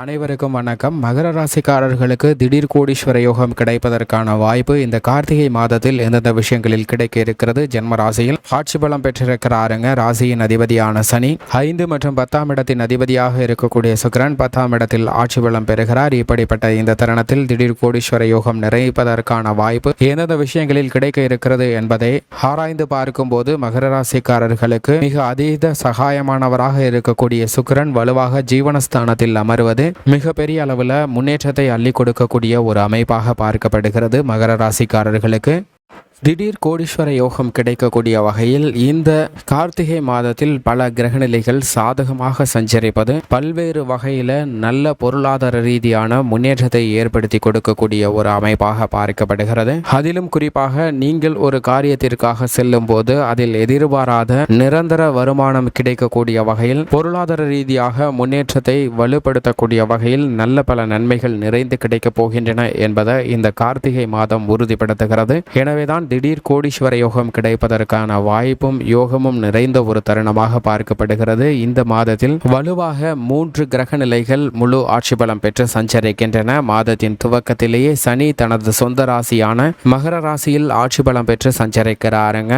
அனைவருக்கும் வணக்கம். மகர ராசிக்காரர்களுக்கு திடீர் கோடீஸ்வர யோகம் கிடைப்பதற்கான வாய்ப்பு இந்த கார்த்திகை மாதத்தில் எந்தெந்த விஷயங்களில் கிடைக்க இருக்கிறது? ஜென்ம ராசியில் ஆட்சி பலம் பெற்றிருக்கிறாருங்க. ராசியின் அதிபதியான சனி 5 மற்றும் 10ஆம் இடத்தின் அதிபதியாக இருக்கக்கூடிய சுக்கிரன் 10ஆம் இடத்தில் ஆட்சி பலம் பெறுகிறார். இப்படிப்பட்ட இந்த தருணத்தில் திடீர் கோடீஸ்வர யோகம் நிறைப்பதற்கான வாய்ப்பு எந்தெந்த விஷயங்களில் கிடைக்க இருக்கிறது என்பதை ஆராய்ந்து பார்க்கும் போது மகர ராசிக்காரர்களுக்கு மிக அதீத சகாயமானவராக இருக்கக்கூடிய சுக்கிரன் வலுவாக ஜீவனஸ்தானத்தில் அமர்வது மிகப்பெரிய அளவில் முன்னேற்றத்தை அள்ளி கொடுக்கக்கூடிய ஒரு அமைப்பாக பார்க்கப்படுகிறது. மகர ராசிக்காரர்களுக்கு திடீர் கோடீஸ்வர யோகம் கிடைக்கக்கூடிய வகையில் இந்த கார்த்திகை மாதத்தில் பல கிரகநிலைகள் சாதகமாக சஞ்சரிப்பது பல்வேறு வகையில் நல்ல பொருளாதார ரீதியான முன்னேற்றத்தை ஏற்படுத்தி கொடுக்கக்கூடிய ஒரு அமைப்பாக பார்க்கப்படுகிறது. அதிலும் குறிப்பாக நீங்கள் ஒரு காரியத்திற்காக செல்லும் போது அதில் எதிர்பாராத நிரந்தர வருமானம் கிடைக்கக்கூடிய வகையில் பொருளாதார ரீதியாக முன்னேற்றத்தை வலுப்படுத்தக்கூடிய வகையில் நல்ல பல நன்மைகள் நிறைந்து கிடைக்கப் போகின்றன என்பதை இந்த கார்த்திகை மாதம் உறுதிப்படுத்துகிறது. எனவேதான் திடீர் கோடீஸ்வர யோகம் கிடைப்பதற்கான வாய்ப்பும் யோகமும் நிறைந்த ஒரு தருணமாக பார்க்கப்படுகிறது. இந்த மாதத்தில் வலுவாக 3 கிரக நிலைகள் முழு ஆட்சி பலம் பெற்று சஞ்சரிக்கின்றன. மாதத்தின் துவக்கத்திலேயே சனி தனது சொந்த ராசியான மகர ராசியில் ஆட்சி பலம் பெற்று சஞ்சரிக்கிறாருங்க.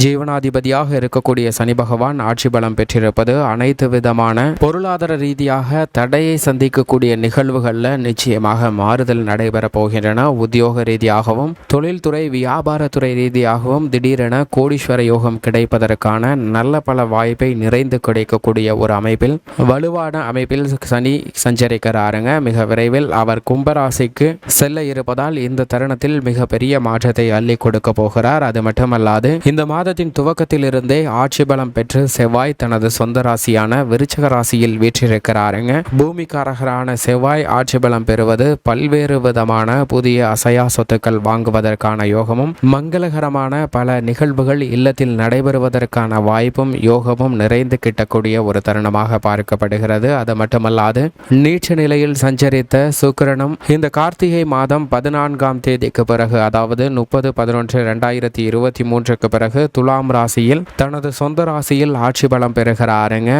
ஜீவனாதிபதியாக இருக்கக்கூடிய சனி பகவான் ஆட்சி பலம் பெற்றிருப்பது அனைத்து விதமான பொருளாதார ரீதியாக தடையை சந்திக்கக்கூடிய நிகழ்வுகளில் நிச்சயமாக மாறுதல் நடைபெற போகின்றன. உத்தியோக ரீதியாகவும் தொழில்துறை வியாபாரத்துறை ரீதியாகவும் திடீரென கோடீஸ்வர யோகம் கிடைப்பதற்கான நல்ல பல வாய்ப்பை நிறைந்து கிடைக்கக்கூடிய ஒரு அமைப்பில் வலுவான அமைப்பில் சனி சஞ்சரிக்கிறாருங்க. மிக விரைவில் அவர் கும்பராசிக்கு செல்ல இருப்பதால் இந்த தருணத்தில் மிக பெரிய மாற்றத்தை அள்ளி கொடுக்க போகிறார். அது மட்டுமல்லாது இந்த மாதத்தின் துவக்கத்தில் இருந்தே ஆட்சி பலம் பெற்று செவ்வாய் தனது சொந்த ராசியான விருச்சிக ராசியில் வீற்றிருக்கிறாருங்க. பூமிக்காரகரான செவ்வாய் ஆட்சி பலம் பெறுவது பல்வேறு விதமான புதிய அசையா சொத்துக்கள் வாங்குவதற்கான யோகமும் மங்களகரமான பல நிகழ்வுகள் இல்லத்தில் நடைபெறுவதற்கான வாய்ப்பும் யோகமும் நிறைந்து கிட்டக்கூடிய ஒரு தருணமாக பார்க்கப்படுகிறது. அது மட்டுமல்லாது நீச்ச நிலையில் சஞ்சரித்த சுக்கிரனும் இந்த கார்த்திகை மாதம் 14ஆம் தேதிக்கு பிறகு, அதாவது 30/11/2023 பிறகு துலாம் ராசியில் தனது சொந்த ராசியில் ஆட்சி பலம் பெறுகிறாருங்க.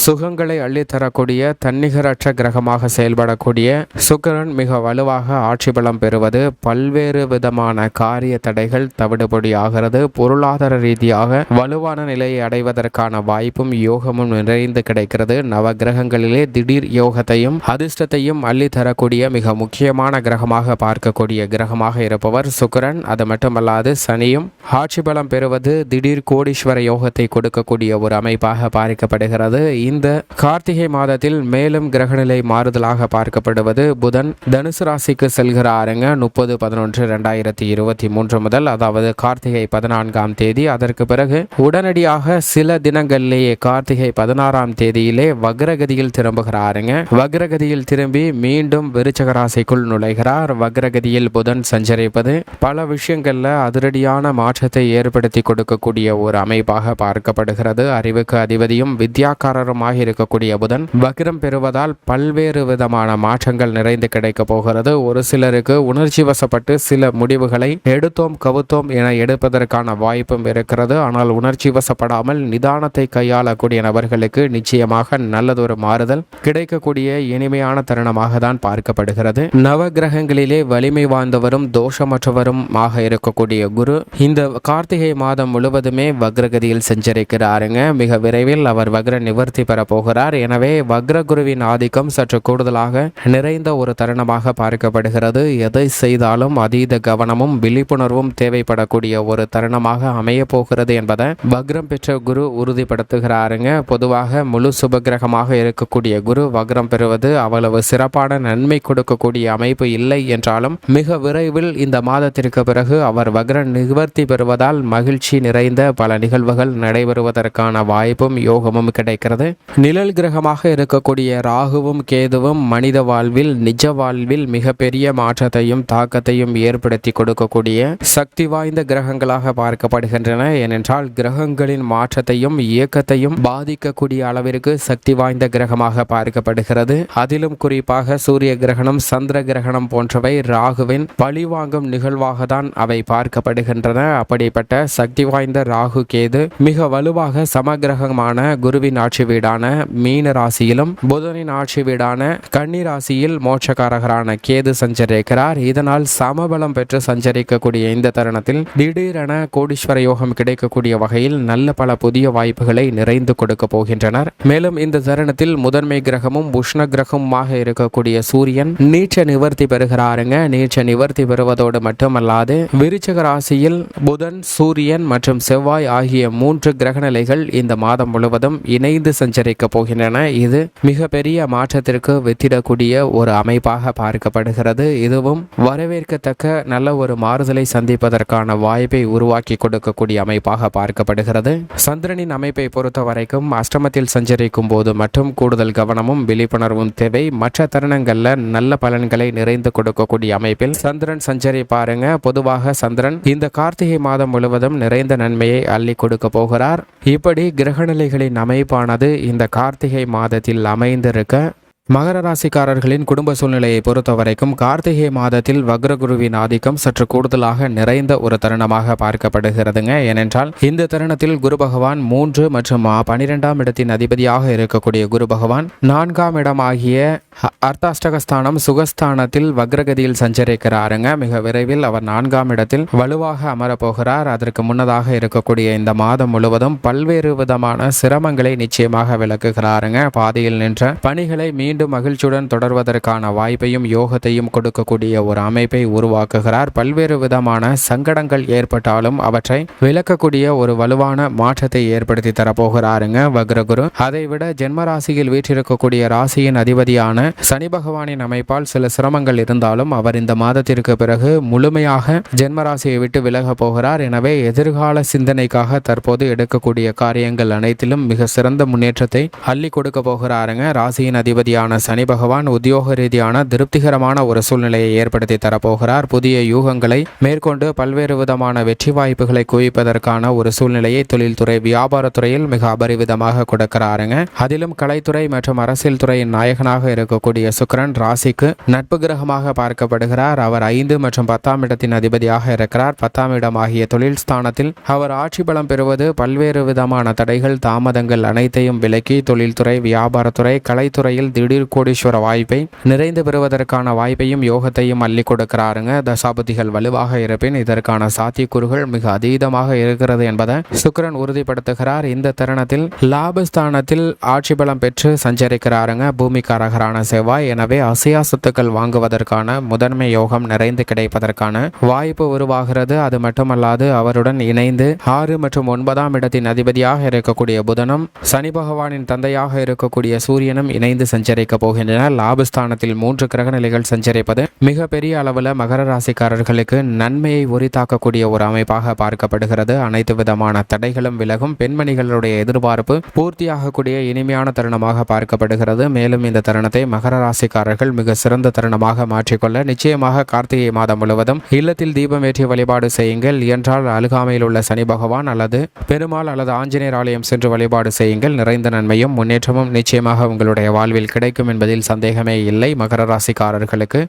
சுகங்களை அள்ளித்தரக்கூடிய தன்னிகரற்ற கிரகமாக செயல்படக்கூடிய சுக்கிரன் மிக வலுவாக ஆட்சி பலம் பெறுவது பல்வேறு விதமான காரிய தடைகள் தவிடுபடி ஆகிறது. பொருளாதார ரீதியாக வலுவான நிலையை அடைவதற்கான வாய்ப்பும் யோகமும் நிறைந்து கிடைக்கிறது. நவ கிரகங்களிலே திடீர் யோகத்தையும் அதிர்ஷ்டத்தையும் அள்ளி தரக்கூடிய மிக முக்கியமான கிரகமாக பார்க்கக்கூடிய கிரகமாக இருப்பவர் சுக்கிரன். அது மட்டுமல்லாது சனியும் ஆட்சி பலம் பெறுவது திடீர் கோடீஸ்வர யோகத்தை கொடுக்கக்கூடிய ஒரு அமைப்பாக பார்க்கப்படுகிறது. இந்த கார்த்திகை மாதத்தில் மேலும் கிரகநிலை மாறுதலாக பார்க்கப்படுவது புதன் தனுசு ராசிக்கு செல்கிறாருங்க. 30/11/2023 முதல், அதாவது கார்த்திகை 14ஆம் தேதி. அதற்கு பிறகு உடனடியாக சில தினங்களிலேயே கார்த்திகை 16ஆம் தேதியிலே வக்ரகதியில் திரும்புகிறாருங்க. வக்ரகதியில் திரும்பி மீண்டும் விருச்சிக ராசிக்குள் நுழைகிறார். வக்ரகதியில் புதன் சஞ்சரிப்பது பல விஷயங்கள்ல அதிரடியான மாற்றத்தை ஏற்படுத்தி கொடுக்கக்கூடிய ஒரு அமைப்பாக பார்க்கப்படுகிறது. அறிவுக்கு அதிபதியும் வித்யாக்காரருமாக இருக்கக்கூடிய புதன் வக்ரம் பெறுவதால் பல்வேறு விதமான மாற்றங்கள் நிறைந்து கிடைக்க போகிறது. ஒரு சிலருக்கு உணர்ச்சி வசப்பட்டு சில முடிவுகளை எடுத்தோம் கவுத்தோம் என எடுப்பதற்கான வாய்ப்பும் இருக்கிறது. ஆனால் உணர்ச்சி வசப்படாமல் நிதானத்தை கையாளக்கூடிய நபர்களுக்கு நிச்சயமாக நல்லதொரு மாறுதல் கிடைக்கக்கூடிய இனிமையான தருணமாக தான் பார்க்கப்படுகிறது. நவ கிரகங்களிலே வலிமை வாய்ந்தவரும் தோஷமற்றவரும் ஆக இருக்கக்கூடிய குரு இந்த கார்த்திகை மாதம் முழுவதுமே வக்ரகதியில் சஞ்சரிக்கிறாருங்க. மிக விரைவில் அவர் வக்ர நிவர்த்தி பெற போகிறார். எனவே வக்ர குருவின் ஆதிக்கம் சற்று கூடுதலாக நிறைந்த ஒரு தருணமாக பார்க்கப்படுகிறது. எதை செய்தாலும் அதீத கவனமும் விழிப்புணர்வும் தேவைப்படக்கூடிய ஒரு தருணமாக அமைய போகிறது என்பதை வக்ரம் பெற்ற குரு உறுதிப்படுத்துகிறாருங்க. பொதுவாக முழு சுபகிரகமாக இருக்கக்கூடிய குரு வக்ரம் பெறுவது அவ்வளவு சிறப்பான நன்மை கொடுக்கக்கூடிய அமைப்பு இல்லை என்றாலும் மிக விரைவில் இந்த மாதத்திற்கு பிறகு அவர் வக்ர நிவர்த்தி பெறுவதால் மகிழ்ச்சி நிறைந்த பல நிகழ்வுகள் நடைபெறுவதற்கான வாய்ப்பும் யோகமும் கிடைக்கிறது. நிழல் கிரகமாக இருக்கக்கூடிய ராகுவும் கேதுவும் மனித வாழ்வில் நிஜ வாழ்வில் மிகப்பெரிய மாற்றத்தையும் தாக்கத்தையும் ஏற்படுத்தி கொடுக்கக்கூடிய சக்தி வாய்ந்த கிரகங்களாக பார்க்கப்படுகின்றன. ஏனென்றால் கிரகங்களின் மாற்றத்தையும் இயக்கத்தையும் பாதிக்கக்கூடிய அளவிற்கு சக்தி வாய்ந்த கிரகமாக பார்க்கப்படுகிறது. அதிலும் குறிப்பாக சூரிய கிரகணம், சந்திர கிரகணம் போன்றவை ராகுவின் பழிவாங்கும் நிகழ்வாக தான் அவை பார்க்கப்படுகின்றன. அப்படிப்பட்ட சக்தி வாய்ந்த ராகு கேது மிக வலுவாக சமகிரகமான குருவின் ஆட்சி வீடான மீன ராசியிலும் புதனின் ஆட்சி வீடான கன்னி ராசியில் மோட்சக்காரகரான கேது சஞ்சரிக்கிறார். இதனால் சமபலம் பெற்று சஞ்சரிக்கக்கூடிய இந்த தருணத்தில் திடீரென கோடீஸ்வர யோகம் கிடைக்கக்கூடிய வகையில் நல்ல பல புதிய வாய்ப்புகளை நிறைந்து கொடுக்க போகின்றனர். மேலும் இந்த தருணத்தில் முதன்மை கிரகமும் உஷ்ண கிரகமுமாக இருக்கக்கூடிய சூரியன் நீச்ச நிவர்த்தி பெறுகிறாருங்க. நீச்ச நிவர்த்தி பெறுவதோடு மட்டுமல்லாது விருச்சிக ராசியில் புதன், சூரியன் மற்றும் செவ்வாய் ஆகிய 3 கிரகநிலைகள் இந்த மாதம் முழுவதும் இணைந்து சஞ்சரிக்க போகின்றன. இது மிகப்பெரிய மாற்றத்திற்கு வித்திடக்கூடிய ஒரு அமைப்பாக பார்க்கப்படுகிறது. இதுவும் வரவேற்கத்தக்க நல்ல ஒரு மாறுதலை சந்திப்பதற்கான வாய்ப்பை உருவாக்கி கொடுக்கக்கூடிய அமைப்பாக பார்க்கப்படுகிறது. சந்திரனின் அமைப்பை பொறுத்த வரைக்கும் அஷ்டமத்தில் சஞ்சரிக்கும் போது மட்டும் கூடுதல் கவனமும் விழிப்புணர்வும் தேவை. மற்ற தருணங்கள்ல நல்ல பலன்களை நிறைந்து கொடுக்கக்கூடிய அமைப்பில் சந்திரன் சஞ்சரிப்பாருங்க. பொதுவாக சந்திரன் இந்த கார்த்திகை மாதம் முழுவதும் நிறைந்த நன்மையை அள்ளி கொடுக்க போகிறார். இப்படி கிரகநிலைகளின் அமைப்பானது இந்த கார்த்திகை மாதத்தில் அமைந்திருக்க மகர ராசிக்காரர்களின் குடும்ப சூழ்நிலையை பொறுத்த வரைக்கும் கார்த்திகை மாதத்தில் வக்ரகுருவின் ஆதிக்கம் சற்று கூடுதலாக நிறைந்த ஒரு தருணமாக பார்க்கப்படுகிறதுங்க. ஏனென்றால் இந்த தருணத்தில் குரு பகவான் 3 மற்றும் 12ஆம் இடத்தின் அதிபதியாக இருக்கக்கூடிய குரு பகவான் 4ஆம் இடமாகிய அர்த்தாஷ்டகஸ்தானம் சுகஸ்தானத்தில் வக்ரகதியில் சஞ்சரிக்கிறாருங்க. மிக விரைவில் அவர் 4ஆம் இடத்தில் வலுவாக அமரப்போகிறார். அதற்கு முன்னதாக இருக்கக்கூடிய இந்த மாதம் முழுவதும் பல்வேறு விதமான சிரமங்களை நிச்சயமாக விளக்குகிறாருங்க. பாதியில் நின்ற பணிகளை மீண்டும் மகிழ்ச்சியுடன் தொடர்வதற்கான வாய்ப்பையும் யோகத்தையும் கொடுக்கக்கூடிய ஒரு அமைப்பை உருவாக்குகிறார். பல்வேறு விதமான சங்கடங்கள் ஏற்பட்டாலும் அவற்றை விளக்கக்கூடிய ஒரு வலுவான மாற்றத்தை ஏற்படுத்தி தரப்போகிறாருங்க வக்ரகுரு. அதைவிட ஜென்மராசியில் வீற்றிருக்கக்கூடிய ராசியின் அதிபதியான சனி பகவானின் அமைப்பால் சில சிரமங்கள் இருந்தாலும் அவர் இந்த மாதத்திற்கு பிறகு முழுமையாக ஜென்மராசியை விட்டு விலக போகிறார். எனவே எதிர்கால சிந்தனைக்காக தற்போது எடுக்கக்கூடிய காரியங்கள் அனைத்திலும் மிக சிறந்த முன்னேற்றத்தை அள்ளி கொடுக்க போகிறாருங்க. ராசியின் அதிபதியான சனி பகவான் உத்தியோக ரீதியான திருப்திகரமான ஒரு சூழ்நிலையை ஏற்படுத்தி தரப்போகிறார். புதிய யூகங்களை மேற்கொண்டு பல்வேறு விதமான வெற்றி வாய்ப்புகளை குவிப்பதற்கான ஒரு சூழ்நிலையை தொழில்துறை, வியாபாரத்துறையில் மிக அபரிவிதமாக கொடுக்கிறாருங்க. அதிலும் கலைத்துறை மற்றும் அரசியல் துறையின் நாயகனாக இருக்கக்கூடிய சுக்கிரன் ராசிக்கு நட்பு கிரகமாக பார்க்கப்படுகிறார். அவர் 5 மற்றும் 10ஆம் இடத்தின் அதிபதியாக இருக்கிறார். 10ஆம் இடம் ஆகிய தொழில் ஸ்தானத்தில் அவர் ஆட்சி பலம் பெறுவது பல்வேறு விதமான தடைகள், தாமதங்கள் அனைத்தையும் விலக்கி தொழில்துறை, வியாபாரத்துறை, கலைத்துறையில் திடீர் கோடீஸ்வர வாய்ப்பை நிறைந்து பெறுவதற்கான வாய்ப்பையும் யோகத்தையும் அள்ளி கொடுக்கிறாருங்க. தசாபதிகள் வலுவாக இருப்பின் இதற்கான சாத்தியக்கூறுகள் மிக அதீதமாக இருக்கிறது என்பதை சுக்கிரன் உறுதிப்படுத்துகிறார். இந்த தருணத்தில் லாபஸ்தானத்தில் ஆட்சி பலம் பெற்று சஞ்சரிக்கிறாருங்க பூமிக்காரகரான செவ்வாய். எனவே அசையா சொத்துக்கள் வாங்குவதற்கான முதன்மை யோகம் நிறைந்து கிடைப்பதற்கான வாய்ப்பு உருவாகிறது. அது மட்டுமல்லாது அவருடன் இணைந்து 6 மற்றும் 9ஆம் இடத்தின் அதிபதியாக இருக்கக்கூடிய புதனும் சனி பகவானின் தந்தையாக இருக்கக்கூடிய சூரியனும் இணைந்து சஞ்சரிக்க போகின்றன. லாபஸ்தானத்தில் 3 கிரகநிலைகள் சஞ்சரிப்பது மிக பெரிய அளவில் மகர ராசிக்காரர்களுக்கு நன்மையை உரித்தாக்கக்கூடிய ஒரு அமைப்பாக பார்க்கப்படுகிறது. அனைத்து விதமான தடைகளும் விலகும். பெண்மணிகளுடைய எதிர்பார்ப்பு பூர்த்தியாகக்கூடிய இனிமையான தருணமாக பார்க்கப்படுகிறது. மேலும் இந்த தருணத்தை மகர ராசிக்காரர்கள் மிக சிறந்த தருணமாக மாற்றிக்கொள்ள நிச்சயமாக கார்த்திகை மாதம் முழுவதும் இல்லத்தில் தீபம் ஏற்றி வழிபாடு செய்யுங்கள். என்றால் அருகாமையில் உள்ள சனி பகவான் அல்லது பெருமாள் அல்லது ஆஞ்சநேயர் ஆலயம் சென்று வழிபாடு செய்யுங்கள். நிறைந்த நன்மையும் முன்னேற்றமும் நிச்சயமாக உங்களுடைய வாழ்வில் கிடைக்கும் என்பதில் சந்தேகமே இல்லை. மகர ராசிக்காரர்களுக்கு